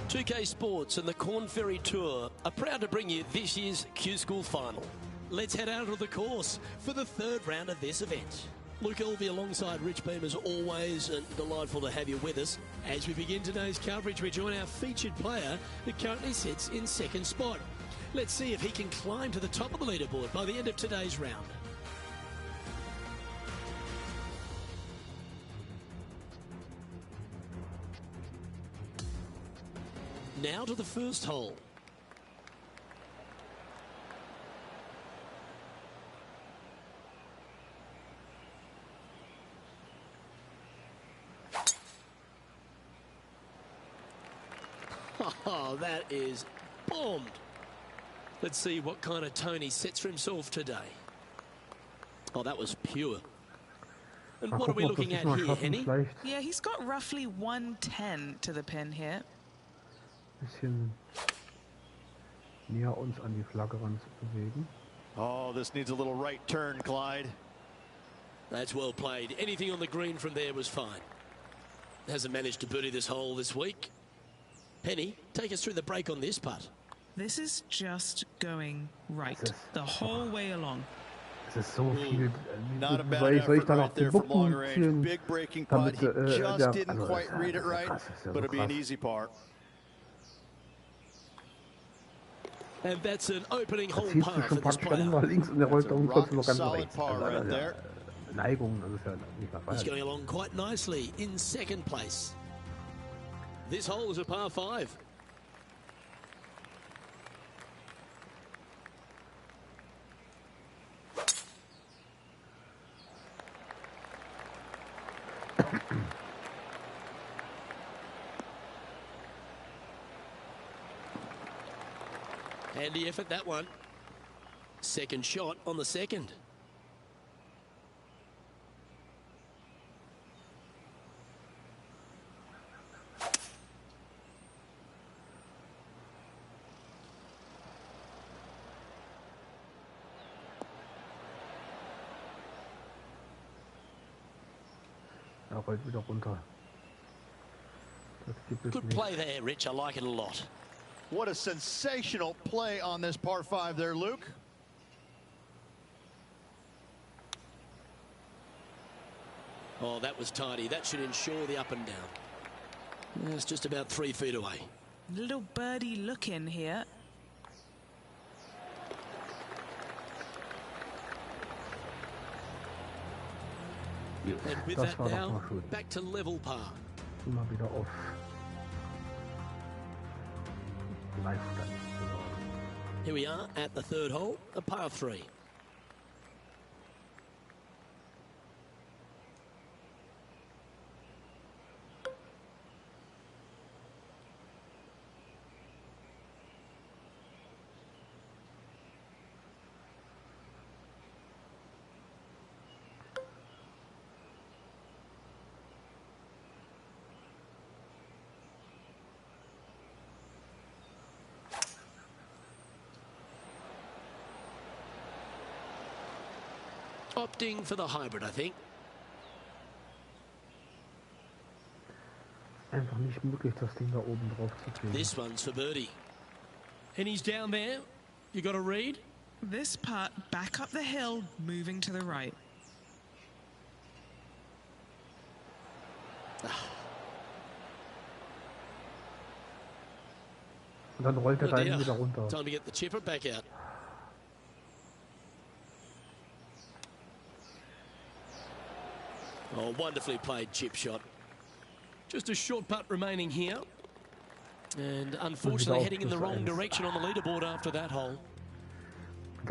2K Sports and the Corn Ferry Tour are proud to bring you this year's Q School Final. Let's head out of the course for the third round of this event. Luke Elvey alongside Rich Beam as always, and delightful to have you with us. As we begin today's coverage, we join our featured player who currently sits in second spot. Let's see if he can climb to the top of the leaderboard by the end of today's round. Now to the first hole. Oh, that is bombed. Let's see what kind of tone he sets for himself today. Oh, that was pure. And what are we looking at here, Henny? Yeah, he's got roughly 110 to the pin here. Bisschen näher uns an die Flagge ran zu bewegen. Oh, this needs a little right turn, Clyde. That's well played. Anything on the green from there was fine. Hasn't managed to birdie this hole this week. Penny, take us through the break on this putt. This is just going right the whole way along. Es ist so viel. Not a bad effort right there from long range. Big breaking putt. He just didn't quite read it right, but it'll be an easy par. And that's an opening hole par for this player. Solid par right there. He's going along quite nicely in second place. This hole is a par 5. Handy effort, that one. Second shot on the second. Wieder runter. Good play there, Rich. I like it a lot. What a sensational play on this par 5 there, Luke. Oh, that was tidy. That should ensure the up and down. It's just about 3 feet away. Little birdie look in here. And with that now, back to level par. Immer wieder auf. Here we are at the third hole, a par 3. Opting for the hybrid, I think. Einfach nicht möglich, das Ding da oben drauf zu kriegen. This one's for birdie. And he's down there. You got a read? This putt back up the hill, moving to the right. Und dann rollt er da wieder runter. Time to get the chipper back out. Oh, wonderfully played chip shot. Just a short putt remaining here. And unfortunately heading in the wrong direction on the leaderboard after that hole.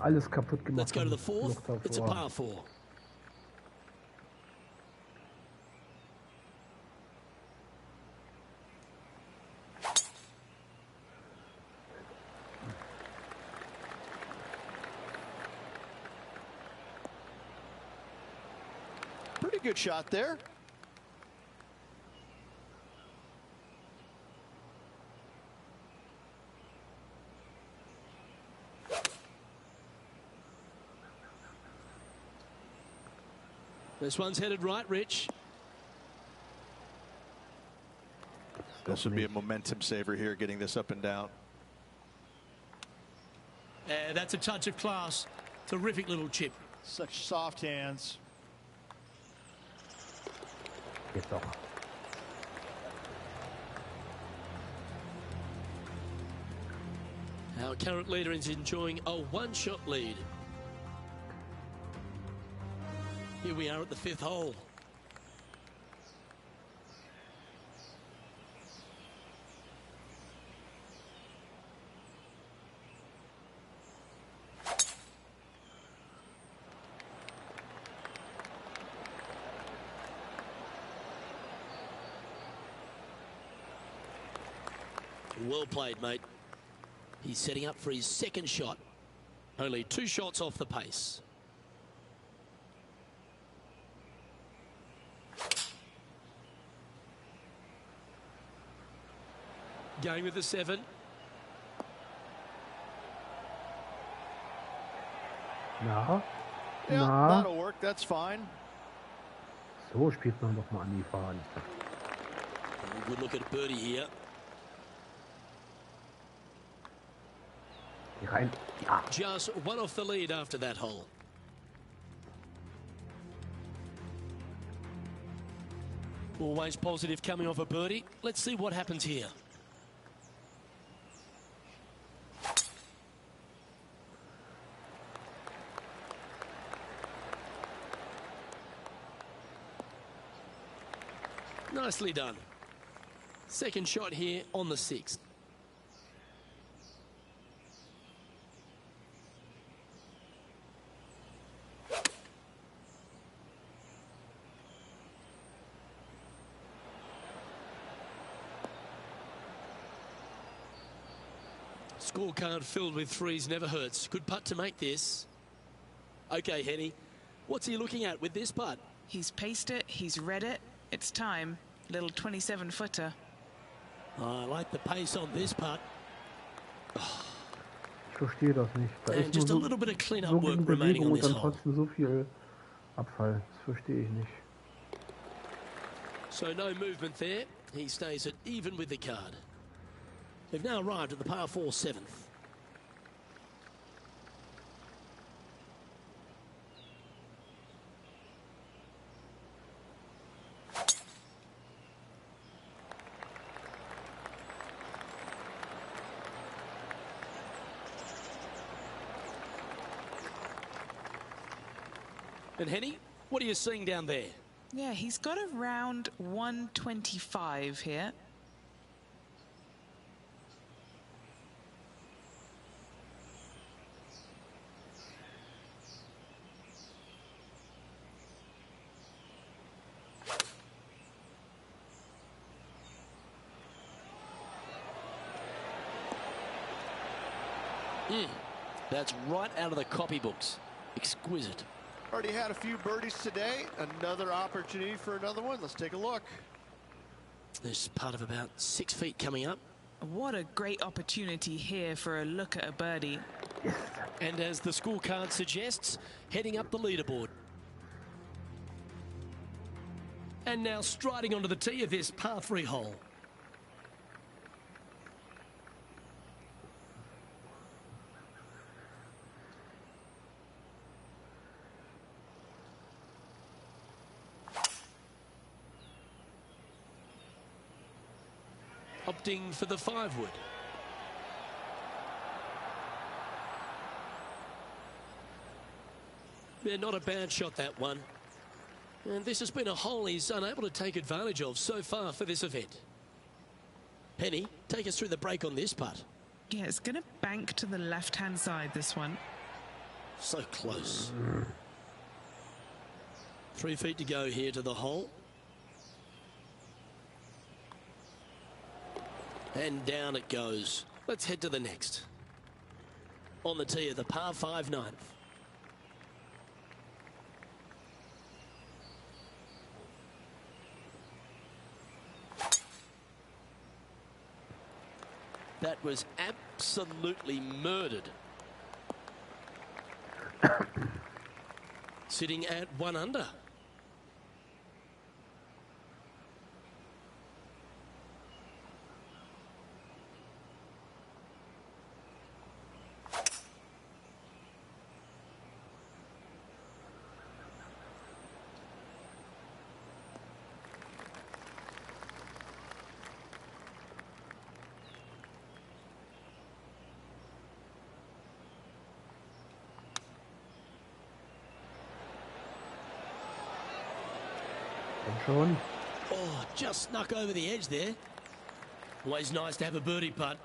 Alles kaputt gemacht. Let's go to the fourth. It's a par 4. Pretty good shot there. This one's headed right, Rich. This would be a momentum saver here, getting this up and down. That's a touch of class. Terrific little chip. Such soft hands. Geht doch. Our current leader is enjoying a one-shot lead. Here we are at the 5th hole. Well played, mate. He's setting up for his second shot. Only 2 shots off the pace. Going with the 7. Na? Yeah, Na? that'll work. That's fine. So spielt man doch mal an die Fahnen. Good look at birdie here. Rein. Ja. Just one off the lead after that hole. Always positive coming off a birdie. Let's see what happens here. Nicely done. Second shot here on the 6th. Scorecard filled with 3s never hurts. Good putt to make this. Okay, Henny. What's he looking at with this putt? He's paced it, he's read it. It's time. Little 27-footer. I like the pace on this putt. Ich verstehe das nicht. Da And ist just a nur little bit of so clean-up wenig work remaining Bewegung on und this dann hole. trotzdem so viel Abfall. Das verstehe ich nicht. So no movement there. He stays at even with the card. They've now arrived at the par 4 7th. And Henny, what are you seeing down there? Yeah, he's got around 125 here. That's right out of the copybooks. Exquisite. Already had a few birdies today. Another opportunity for another one. Let's take a look. There's part of about 6 feet coming up. What a great opportunity here for a look at a birdie. And as the scorecard suggests, heading up the leaderboard. And now striding onto the tee of this par 3 hole. Opting for the 5-wood. Yeah, not a bad shot, that one. And this has been a hole he's unable to take advantage of so far for this event. Penny, take us through the break on this putt. Yeah, it's going to bank to the left-hand side, this one. So close. 3 feet to go here to the hole. And down it goes. Let's head to the next. On the tee of the par 5 9th. That was absolutely murdered. Sitting at 1 under. schon. Oh, just snuck over the edge there. Always nice to have a birdie putt.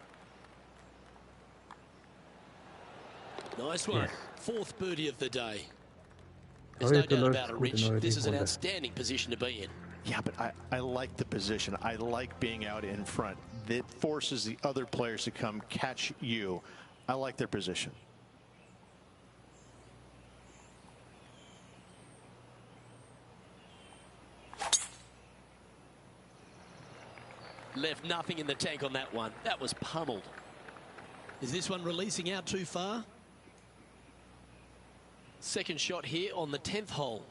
Nice one. Yes. Fourth birdie of the day. There's no doubt about it, Rich. This is an outstanding position to be in. Yeah, but I like the position. I like being out in front. That forces the other players to come catch you. I like their position. Left nothing in the tank on that one. That was pummeled. Is this one releasing out too far? Second shot here on the 10th hole.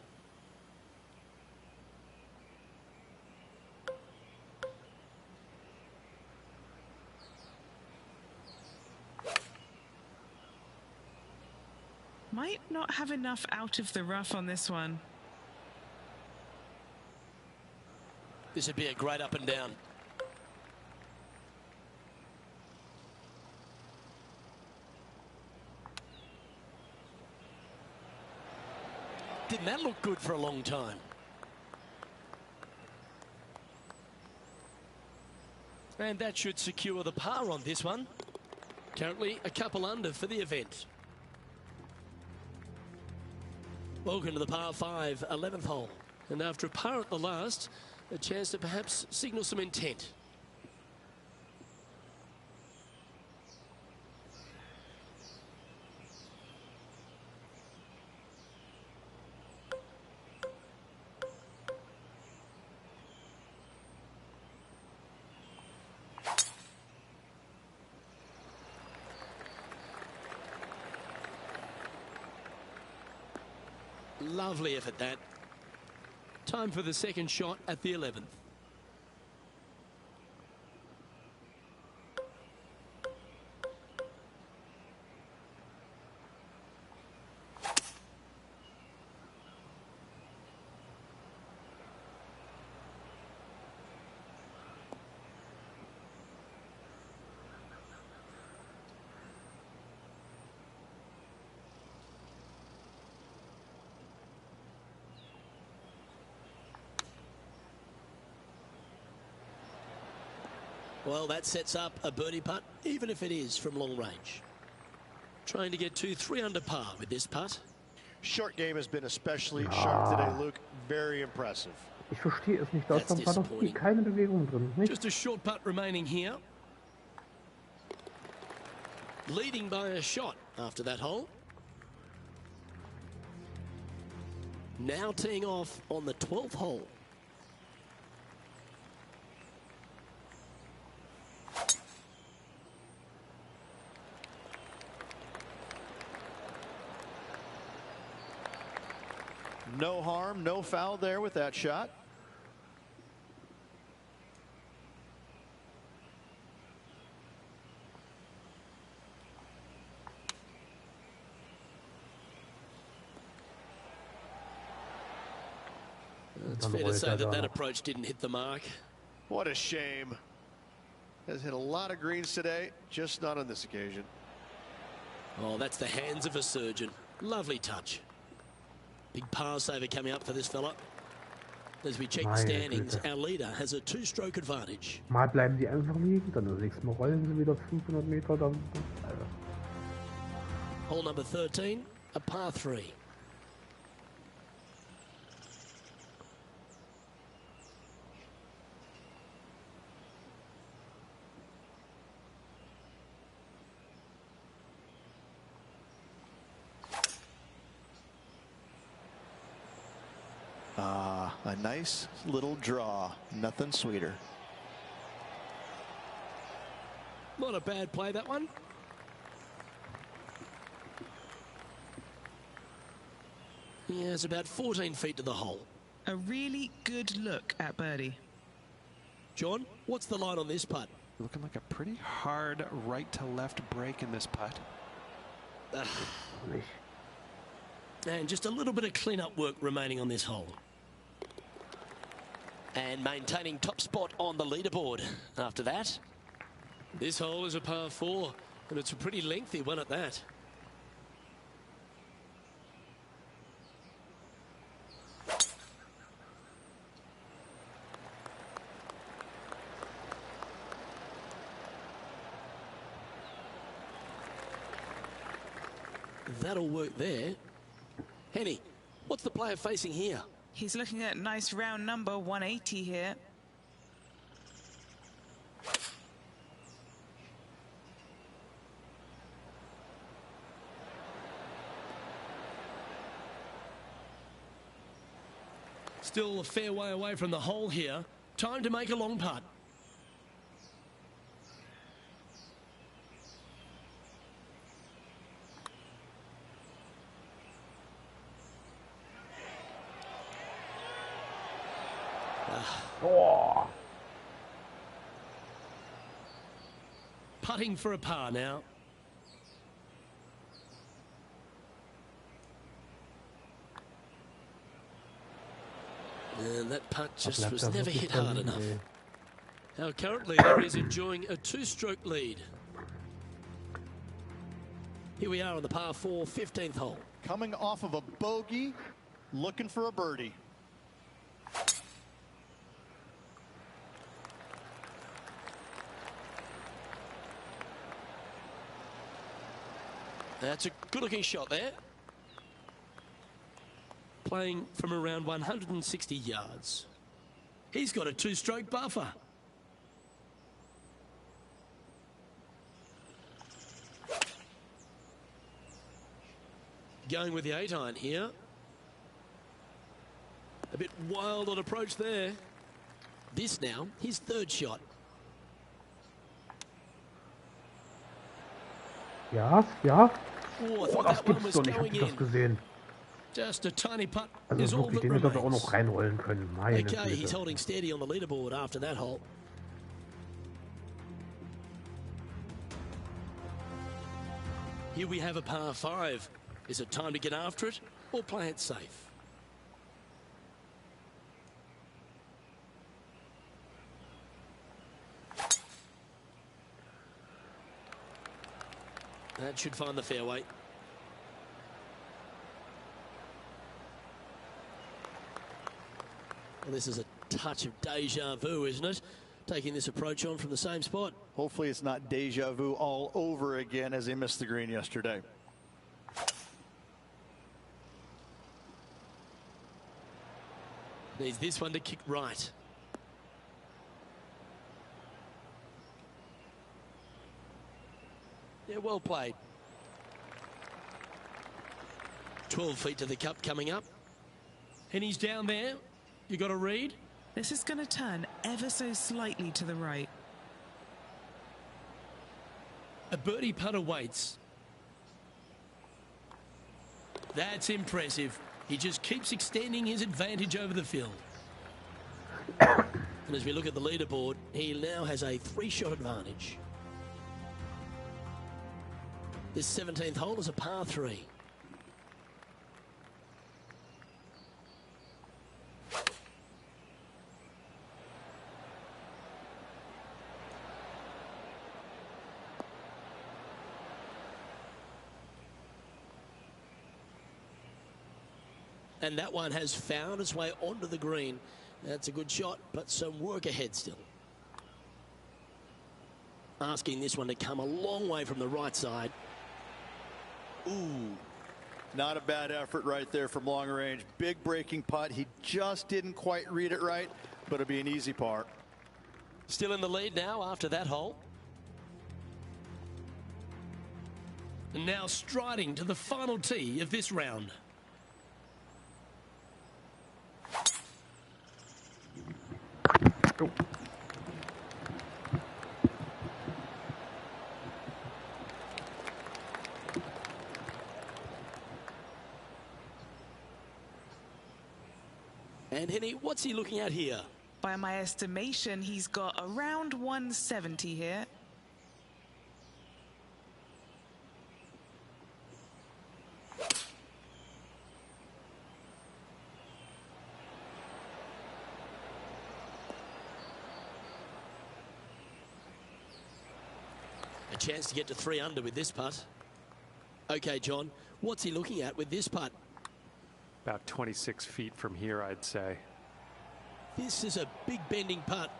Might not have enough out of the rough on this one. This would be a great up and down. Didn't that look good for a long time? And that should secure the par on this one. Currently a couple under for the event. Welcome to the par 5, 11th hole. And after a par at the last, a chance to perhaps signal some intent. Lovely effort that. Time for the second shot at the 11th. Well, that sets up a birdie putt, even if it is from long range. Trying to get to 3 under par with this putt. Short game has been especially sharp today, Luke. Very impressive. Ich verstehe es nicht. Da war doch keine Bewegung drin. Nicht? Just a short putt remaining here. Leading by a shot after that hole. Now teeing off on the 12th hole. No harm, no foul there with that shot. It's fair to say that that approach didn't hit the mark. What a shame. Has hit a lot of greens today, just not on this occasion. Oh, that's the hands of a surgeon. Lovely touch. Big par saver coming up for this fella. As we check the standings, our leader has a 2-stroke advantage. Mal bleiben die einfach liegen, dann das nächste Mal rollen sie wieder 500 Meter. Dann, Hole number 13, a par 3. A nice little draw. Nothing sweeter. Not a bad play, that one. Yeah, it's about 14 feet to the hole. A really good look at birdie. John, what's the line on this putt? Looking like a pretty hard right to left break in this putt. And just a little bit of clean-up work remaining on this hole. And maintaining top spot on the leaderboard after that. This hole is a par 4, and it's a pretty lengthy one at that. That'll work there. Henny, what's the player facing here? He's looking at nice round number 180 here. Still a fair way away from the hole here. Time to make a long putt. Oh. Putting for a par now. And that putt just was never hit hard enough. Now currently there is enjoying a 2-stroke lead. Here we are on the par 4 15th hole. Coming off of a bogey, looking for a birdie. That's a good-looking shot there. Playing from around 160 yards. He's got a 2-stroke buffer. Going with the 8-iron here. A bit wild on approach there. This now, his 3rd shot. Ja, ja. Oh, I Oh, thought das that one gibt's was doch nicht. going Habt ihr das in. gesehen? Just a tiny putt Also is all wirklich, that den hätte er auch remains. noch reinrollen können. Meine Okay, he's Güte. holding steady on the leaderboard after that hole. Here we have a par 5. Is it time to get after it or play it safe? That should find the fairway. Well, this is a touch of deja vu, isn't it? Taking this approach on from the same spot. Hopefully it's not deja vu all over again as he missed the green yesterday. Needs this one to kick right. Yeah, well played. 12 feet to the cup coming up. And he's down there. You got a read? This is going to turn ever so slightly to the right. A birdie putt awaits. That's impressive. He just keeps extending his advantage over the field. And as we look at the leaderboard, he now has a 3-shot advantage. This 17th hole is a par 3. And that one has found its way onto the green. That's a good shot, but some work ahead still. Asking this one to come a long way from the right side. Ooh, not a bad effort right there from long range. Big breaking putt. He just didn't quite read it right, but it'll be an easy par. Still in the lead now after that hole. And now striding to the final tee of this round. Oh. And Henny, what's he looking at here? By my estimation, he's got around 170 here. A chance to get to 3 under with this putt. Okay, John, what's he looking at with this putt? About 26 feet from here, I'd say. This is a big bending putt.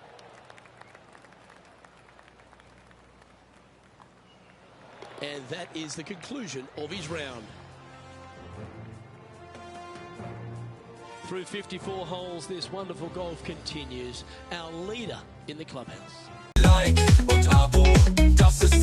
And that is the conclusion of his round. Through 54 holes, this wonderful golf continues. Our leader in the clubhouse. Like und Abo, das ist